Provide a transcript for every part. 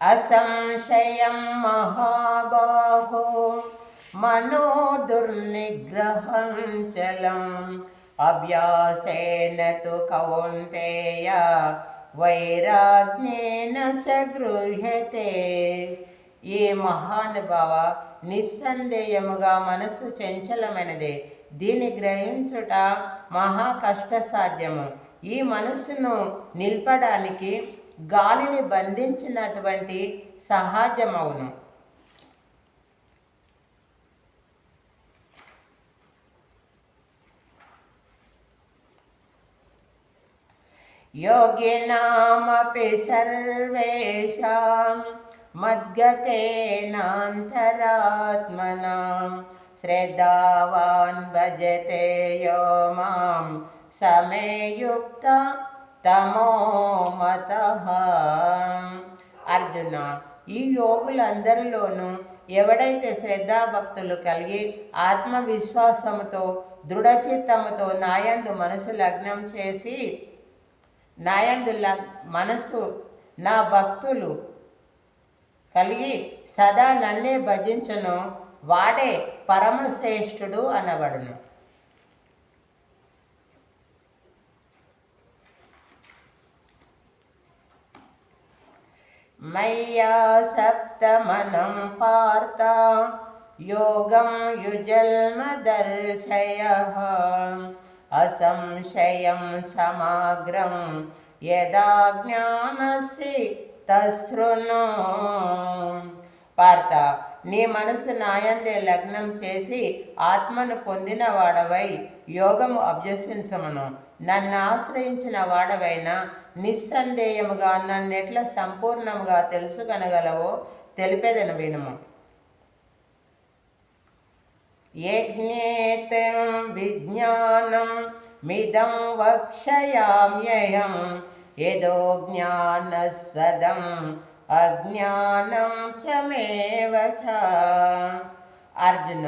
असंशयं महाबाहो मनो दुर्निग्रहं चलम् अभ्यासेन तु कौन्तेय వైరాగ్యేన చ గృహ్యతే. ఈ మహానుభావ, నిస్సందేహముగా మనసు చంచలమైనదే, దీని గ్రహించుట మహా కష్ట సాధ్యము. ఈ మనస్సును నిల్పడానికి గాలిని బంధించినటువంటి సహజమవును. योगिनामपि सर्वेषां मद्गतेनान्तरात्मना श्रद्धावान् भजते यो मां समे युक्ता तमो मतः. అర్జున, ఈ యోగులందరిలోనూ ఎవడైతే శ్రద్ధాభక్తులు కలిగి ఆత్మవిశ్వాసముతో దృఢచిత్తముతో నాయందు మనసు లగ్నం చేసి మనసు నా భక్తులు కలిగి సదా నన్నే భజించును వాడే పరమశ్రేష్ఠుడు అనబడును. మయ్యా సప్తమనం పార్థ యోగం యుజల్మ దర్శయః అసంశయం సమగ్రం యదా జ్ఞానసి తశృణు. పార్థ, నీ మనసు నాయందే లగ్నం చేసి ఆత్మను పొందిన వాడవై యోగము అభ్యసించమును. నన్ను ఆశ్రయించిన వాడవైనా నిస్సందేహముగా నన్నెట్ల సంపూర్ణముగా తెలుసుకొనగలవో తెలిపేదను వినుము. యజ్ఞేతం విజ్ఞానం మిదం వక్ష్యామ్యహం యదో జ్ఞానస్వదం అజ్ఞానం చమేవ చ. అర్జున,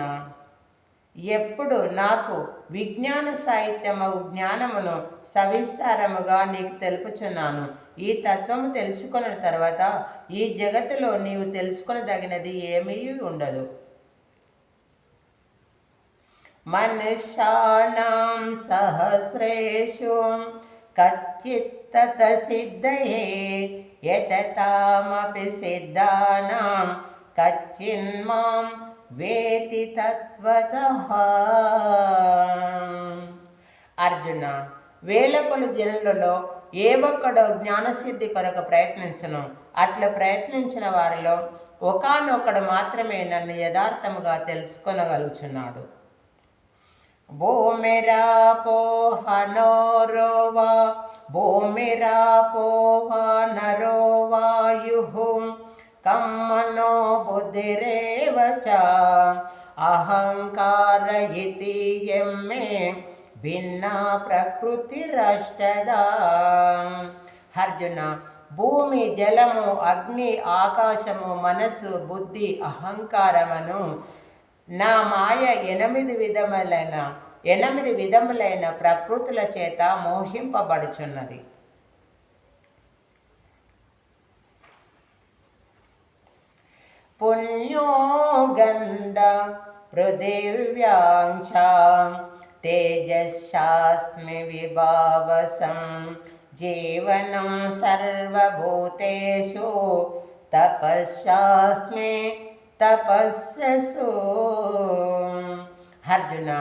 ఎప్పుడు నాకు విజ్ఞాన సాహిత్యము జ్ఞానమును సవిస్తారముగా నీకు తెలుపుచున్నాను. ఈ తత్వము తెలుసుకున్న తర్వాత ఈ జగత్తులో నీవు తెలుసుకొనదగినది ఏమీ ఉండదు. మనుష్యానాం సహస్రేషు కచ్చిత్ తత సిద్ధయే యతతామపి సిద్ధానాం కచ్చిన్మాం వేతి తత్వతః. అర్జున, వేల కొలు జనులలో ఏ ఒక్కడో జ్ఞానసిద్ధి కొరకు ప్రయత్నించను. అట్లా ప్రయత్నించిన వారిలో ఒకానొకడు మాత్రమే నన్ను యథార్థముగా తెలుసుకొనగలుగుచున్నాడు. భూమిరాపోహనోరోవా భూమిరాపోహనరో వాయుః కం మనో బుద్ధిరేవ చ అహంకార ఇతి యమ్మే భిన్నా ప్రకృతిరష్టదా. అర్జున, భూమి, జలము, అగ్ని, ఆకాశము, మనసు, బుద్ధి, అహంకారమును నా మాయ 8 విధములైన ప్రకృతుల చేత మోహింపబడుచున్నది. పుణ్యో గంధ పృథివ్యాంశ తేజస్యాస్మి విభావసం జీవనం సర్వభూతేషు తపస్యాస్మి తపస్సు. అర్జున,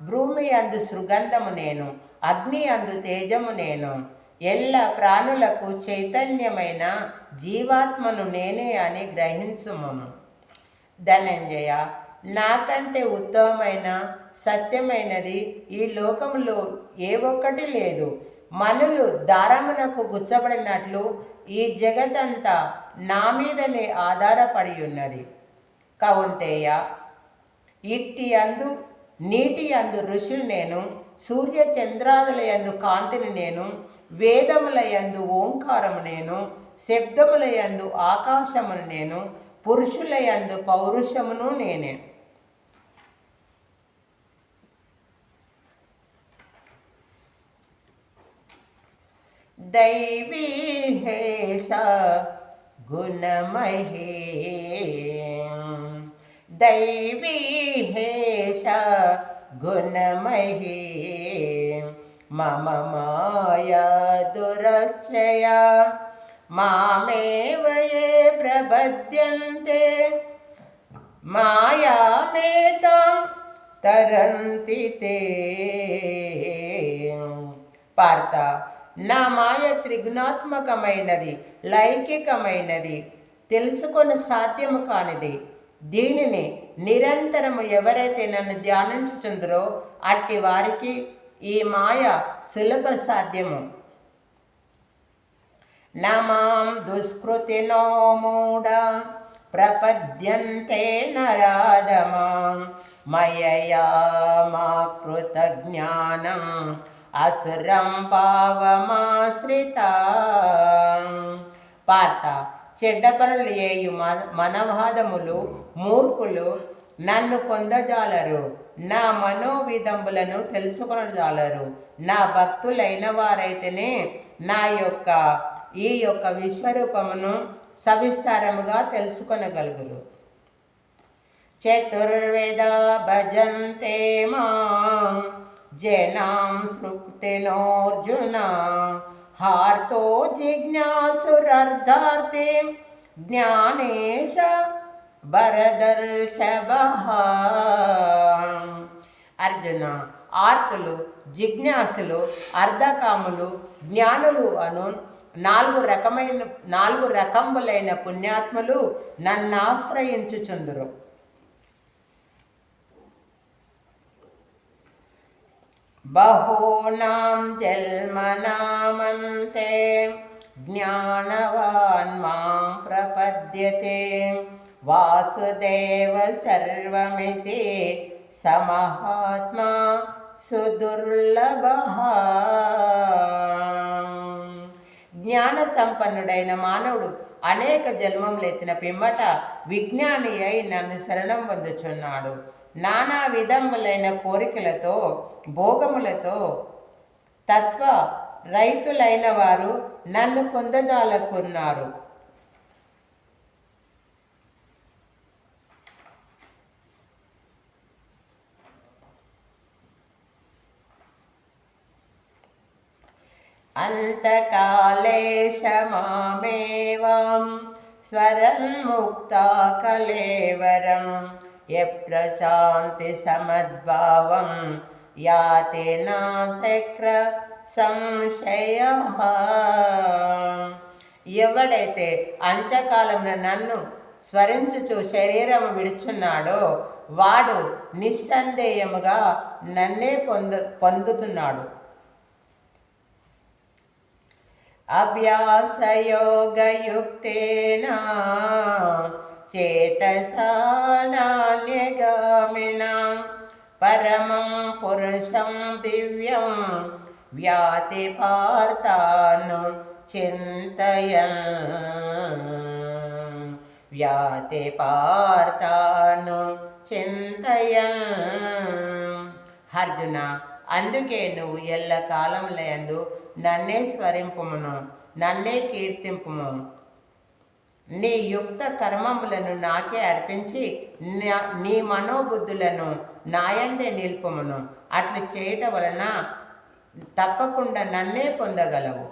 భూమి అందు సుగంధము నేను, అగ్ని అందు తేజము నేను, ఎల్ల ప్రాణులకు చైతన్యమైన జీవాత్మను నేనే అని గ్రహించుము. ధనంజయ, నాకంటే ఉత్తమమైన సత్యమైనది ఈ లోకములో ఏ ఒక్కటి లేదు. మనులు దారమునకు గుచ్చబడినట్లు ఈ జగతంతా నా మీదనే ఆధారపడి ఉన్నది. కౌంతేయ, ఇట్టి అందు నీటి అందు ఋషులు నేను, సూర్య చంద్రాదుల యందు కాంతిని నేను, వేదముల యందు ఓంకారము నేను, శబ్దముల యందు ఆకాశమును నేను, పురుషుల యందు పౌరుషమును నేనే. దైవీ హేష गुणमही दैवी हेश गुणमही मम माया दुरक्षया मामेव ये प्रपद्यन्ते मायामेतां तरन्ति ते పార్త నా మాయ త్రిగుణాత్మకమైనది, లౌకికమైనది, తెలుసుకొన సాధ్యము కానిది. దీనిని నిరంతరము ఎవరైతే నన్ను ధ్యానించుచుందరో అట్టి వారికి ఈ మాయ సులభ సాధ్యము. నమాం దుష్కృతినో మూఢ ప్రపద్యంతే నరాధమాం మయయా మా కృత జ్ఞానం అసురం పావమాశ్రిత. పార్త చెడ్డ పనులు చేయు మనవాదములు మూర్ఖులు నన్ను పొందజాలరు, నా మనోవిధంబులను తెలుసుకొనజాలరు. నా భక్తులైన వారైతేనే నా యొక్క ఈ యొక్క విశ్వరూపమును సవిస్తారముగా తెలుసుకొనగలుగురు. చతుర్వేద భజంతే మాం జనాం సృక్తినోర్జున హార్తో జిజ్ఞాసురర్ధార్థే జ్ఞానేశ భరదర్శభః. అర్జున, ఆర్తులు, జిజ్ఞాసులు, అర్ధకాములు, జ్ఞానులు అను నాలుగు రకములైన పుణ్యాత్ములు నన్ను ఆశ్రయించుచుందురు. బహూనాం జన్మనామంతే జ్ఞానవాన్ మాం ప్రపద్యతే వాసుదేవ సర్వమితి సమహాత్మా సుదుర్లభః. జ్ఞాన సంపన్నుడైన మానవుడు అనేక జన్మములెత్తిన పిమ్మట విజ్ఞాని అయి నన్ను శరణం పొందుచున్నాడు. నానా విధములైన కోరికలతో భోగములతో తత్వ రైతులైన వారు నన్ను పొందజాలకున్నారు. అంతకాలేశ మామేవాం స్వరన్ముక్తా కలేవరం యప్రశాంతి సమద్భావం యాతి నాశక్ర సంశయః. ఎవడైతే అంత్యకాలంలో నన్ను స్మరించుచు శరీరము విడుచున్నాడో వాడు నిస్సందేహముగా నన్నే పొందుతున్నాడు. అభ్యాసయోగయుక్తేన చేతసా నాన్యగామినాం పరమం పురుషం దివ్యం వ్యాతి పార్థాను చింతయన్ వ్యాతి పార్థాను చింతయన్. అర్జున, అందుకే నువ్వు ఎల్ల కాలములందు నన్నే స్మరింపుమును, నన్నే కీర్తింపుము. నీ యుక్త కర్మములను నాకే అర్పించి నీ మనోబుద్ధులను నాయందే నిల్పుమును. అట్లు చేయటం వలన తప్పకుండా నన్నే పొందగలవు.